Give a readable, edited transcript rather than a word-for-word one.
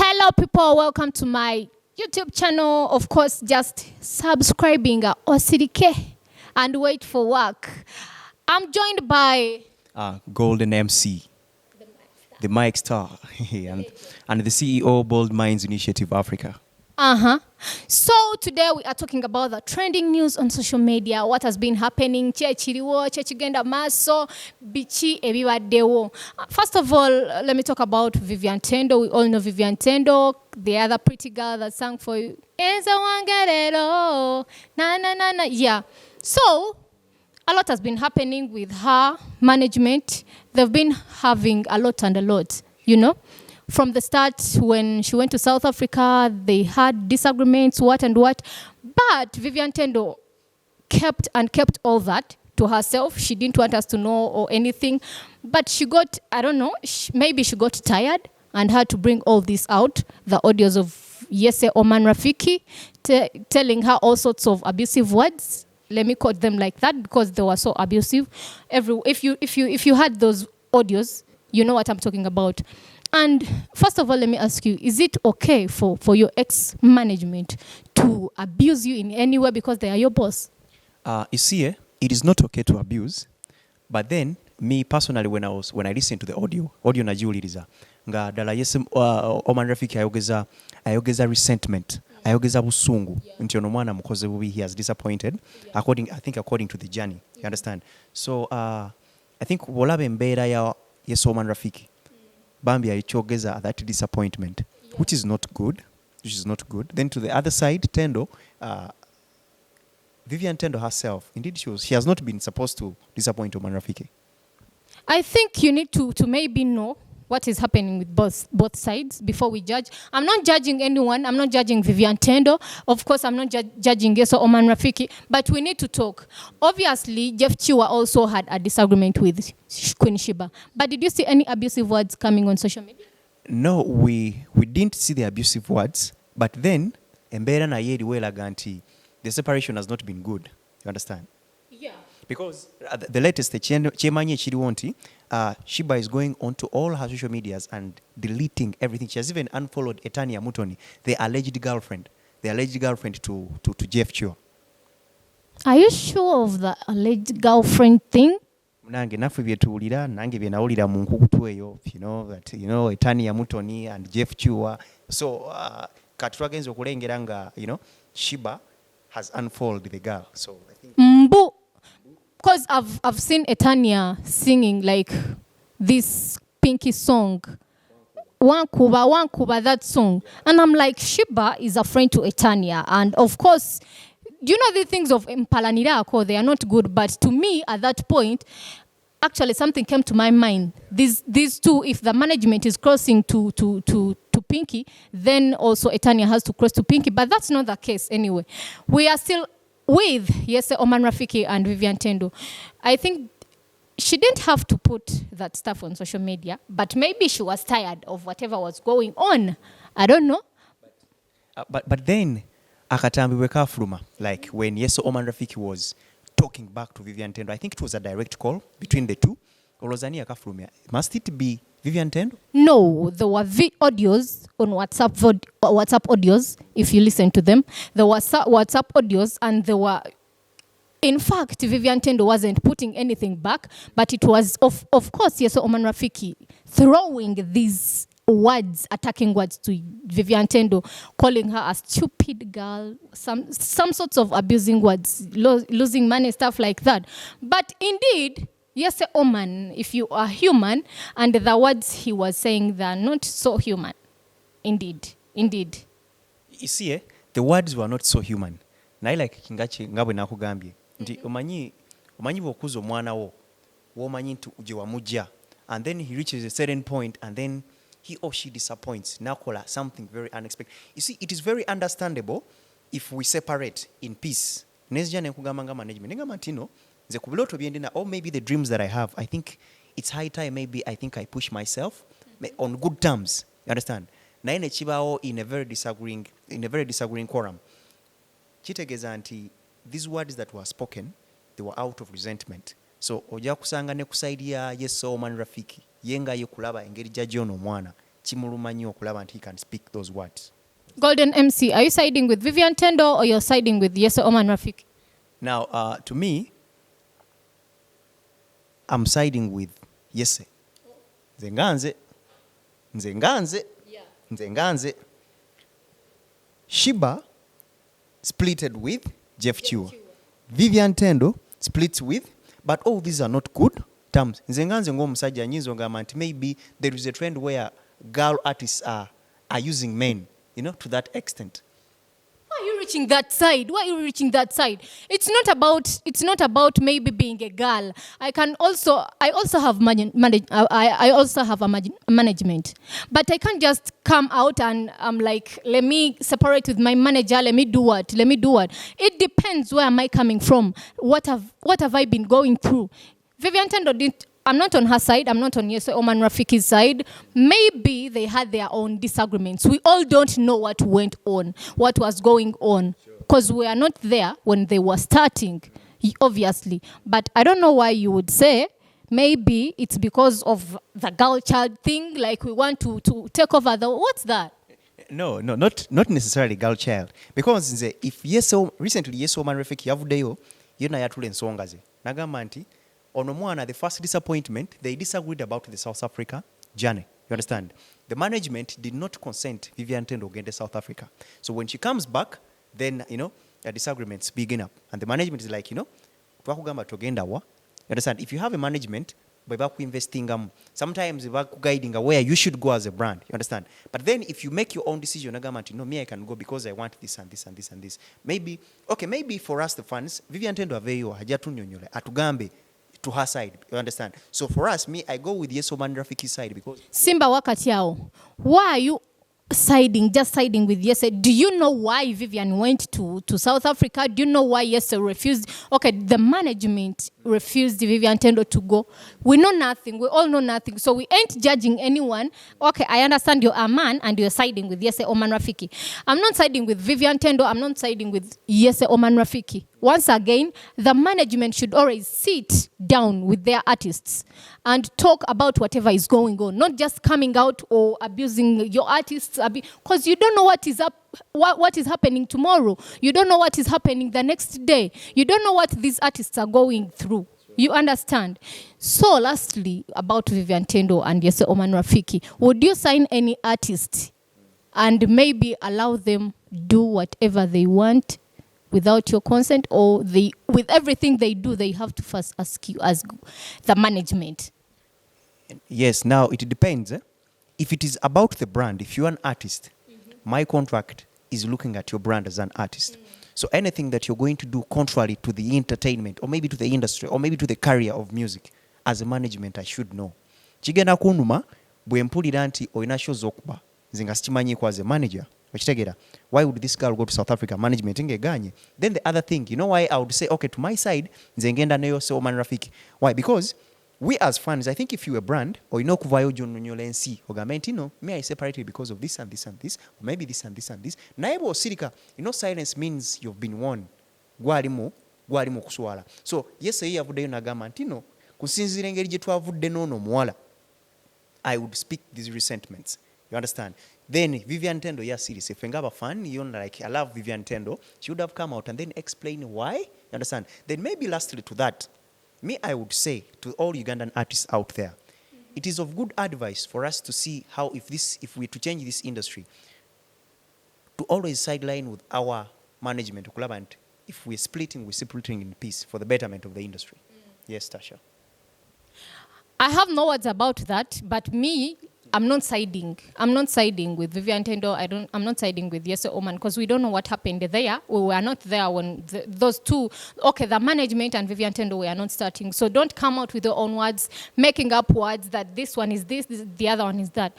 Hello, people. Welcome to my YouTube channel. Of course, just subscribing OCDK and wait for work. I'm joined by Golden MC, the Mike Star, and the CEO Bold Minds Initiative Africa. So today we are talking about the trending news on social media. What has been happening? Chechigenda maso, bichi ebiwadewo. First of all, let me talk about Vivian Tendo. We all know Vivian Tendo, the other pretty girl that sang for you. Na. Yeah. So a lot has been happening with her management. They've been having a lot, you know. From the start, when she went to South Africa, they had disagreements, what. But Vivian Tendo kept all that to herself. She didn't want us to know or anything. But she got, I don't know, maybe she got tired and had to bring all this out. The audios of Yese Oman Rafiki telling her all sorts of abusive words. Let me quote them like that because they were so abusive. If you had those audios, you know what I'm talking about. And first of all, let me ask you, is it okay for your ex-management to abuse you in any way because they are your boss? You see, it is not okay to abuse. But then, me personally, when I listened to the audio najiuliriza, nga dala yes Oman Rafiki ayogeza resentment, ayogeza busungu, nti ono mwana mukoze bubi, he has disappointed, according to the journey, you understand? So, I think wolabe mbeera ya yes Oman Rafiki, Bambi aichogeza that disappointment, which is not good. Then to the other side, Tendo, Vivian Tendo herself, indeed she has not been supposed to disappoint Oman Rafiki. I think you need to maybe know what is happening with both sides before we judge. I'm not judging anyone. I'm not judging Vivian Tendo. Of course, I'm not judging Yeso Oman Rafiki. But we need to talk. Obviously, Jeff Chiwa also had a disagreement with Queen Sheba. But did you see any abusive words coming on social media? No, we didn't see the abusive words. But then, Mbera na yedi welaga nti the separation has not been good. You understand? Yeah. Because the latest, Chemanye Chiriwonti, Shiba is going onto all her social medias and deleting everything. She has even unfollowed Etania Mutoni, the alleged girlfriend to Jeff Chua. Are you sure of the alleged girlfriend thing? Nange nafu byetuulira nange byenawulira mu nkukutu eyo, Etania Mutoni and Jeff Chua. So katulagenze okulengera nga Shiba has unfollowed the girl. So I think Mbu. Because I've seen Etania singing like this Pinky song, Wankuba, that song. And I'm like, Shiba is a friend to Etania. And of course, do you know the things of Mpalanirako? They are not good. But to me, at that point, actually something came to my mind. These two, if the management is crossing to Pinky, then also Etania has to cross to Pinky. But that's not the case anyway. We are still with Yese Oman Rafiki and Vivian Tendo. I think she didn't have to put that stuff on social media, but maybe she was tired of whatever was going on. I don't know. But then, akatambi weka fluma, like when Yese Oman Rafiki was talking back to Vivian Tendo, I think it was a direct call between the two. Olozani akaflumia. Must it be Vivian Tendo? No, there were audios on WhatsApp audios, if you listen to them. There were WhatsApp audios and there were, in fact, Vivian Tendo wasn't putting anything back, but it was, of course, Yeso Oman Rafiki throwing these words, attacking words to Vivian Tendo, calling her a stupid girl, some sorts of abusing words, losing money, stuff like that. But indeed, Yes, Oman, if you are human, and the words he was saying, they are not so human. Indeed. You see, the words were not so human. Na like kingachi ngabwe nakugambye. Nti omanyi bokuza omwana wo. Womanyi nti uje wamujja. And then he reaches a certain point and then he or she disappoints. Nakola something very unexpected. You see, it is very understandable if we separate in peace. Nezja nekugamba nga management. Nga mantino. Or maybe the dreams that I have, I think it's high time maybe I think I push myself on good terms. You understand? Na ine chibao in a very disagreeing quorum. Chitegeza anti these words that were spoken, they were out of resentment. So oja kusanga ne kusaidia Yeso Oman Rafiki yenga yokulaba engeri jaji ono mwana kimuluma nnyo okulaba nti he can speak those words. Golden MC, are you siding with Vivian Tendo or you're siding with Yese Oman Rafiki? Now, to me, I'm siding with Yese. Nze Shiba splitted with Jeff Chua. Vivian Tendo splits with, but all these are not good terms. Nze ng'omusajja nyinza ogamba nti maybe there is a trend where girl artists are using men, to that extent. Why are you reaching that side? Why are you reaching that side? It's not about maybe being a girl. I also have a management. But I can't just come out and I'm like, let me separate with my manager, let me do what? It depends where am I coming from. What have I been going through? Vivian Tendo didn't. I'm not on her side. I'm not on Yese Oman Rafiki's side. Maybe they had their own disagreements. We all don't know what went on, what was going on, because we are not there when they were starting, obviously. But I don't know why you would say maybe it's because of the girl child thing, like we want to take over the. What's that? No, not necessarily girl child. Because if recently Yese Oman Rafiki yavuddeyo yena yatula ensonga ze. Nagamba nti ono mwana, the first disappointment, they disagreed about the South Africa journey. You understand? The management did not consent Vivian Tendo go to South Africa. So when she comes back, then, the disagreements begin up. And the management is like, twakugamba togenda wa. You understand? If you have a management, investing, sometimes guiding where you should go as a brand. You understand? But then if you make your own decision, me, I can go because I want this and this and this and this. Maybe for us, the fans, Vivian Tendo aveyo, hajatunyonyole, atugambe, to her side, you understand? So for us, I go with Yese Oman Rafiki's side because Simba wakati yao. Why are you just siding with Yese? Do you know why Vivian went to South Africa? Do you know why Yese refused? Okay, the management refused Vivian Tendo to go. We know nothing. We all know nothing. So we ain't judging anyone. Okay, I understand you're a man and you're siding with Yese Oman Rafiki. I'm not siding with Vivian Tendo. I'm not siding with Yese Oman Rafiki. Once again, the management should always sit down with their artists and talk about whatever is going on, not just coming out or abusing your artists, because you don't know what is happening tomorrow. You don't know what is happening the next day. You don't know what these artists are going through. You understand? So lastly, about Vivian Tendo and Yese Oman Rafiki, would you sign any artist and maybe allow them do whatever they want without your consent, or with everything they do, they have to first ask you as the management? Yes, now it depends. If it is about the brand, if you're an artist, my contract is looking at your brand as an artist. So anything that you're going to do contrary to the entertainment, or maybe to the industry, or maybe to the career of music, as a management, I should know. Chigenda kunuma, bwe mpulira nti oyina shows okuba, nze nga sikimanyiiko as a manager. Why would this girl go to South Africa? Management ingeganye. Then the other thing, you know why I would say, okay, to my side, nzengenda neyo Yese Oman Rafiki. Why? Because we as fans, I think if you're a brand, or kuvayo jononyola nsi, ogamenti, me I separated because of this and this and this, or maybe this and this and this. Naibo sirika, silence means you've been warned. Gwalimu kuswala. So, Yese yavuddeyo nagamba ntino, kusinzira engeri gye twavudde n'ono muwala, I would speak these resentments. You understand? Then Vivian Tendo, yeah, serious. If you're a fan, I love Vivian Tendo, she would have come out and then explain why. You understand? Then maybe lastly to that, I would say to all Ugandan artists out there, it is of good advice for us to see how if we to change this industry, to always sideline with our management. If we're splitting in peace for the betterment of the industry. Yes, Tasha. I have no words about that, but I'm not siding with Vivian Tendo. I'm not siding with Yese Oman, because we don't know what happened there. We were not there when those two, the management and Vivian Tendo were not starting. So don't come out with your own words, making up words that this one is this, the other one is that.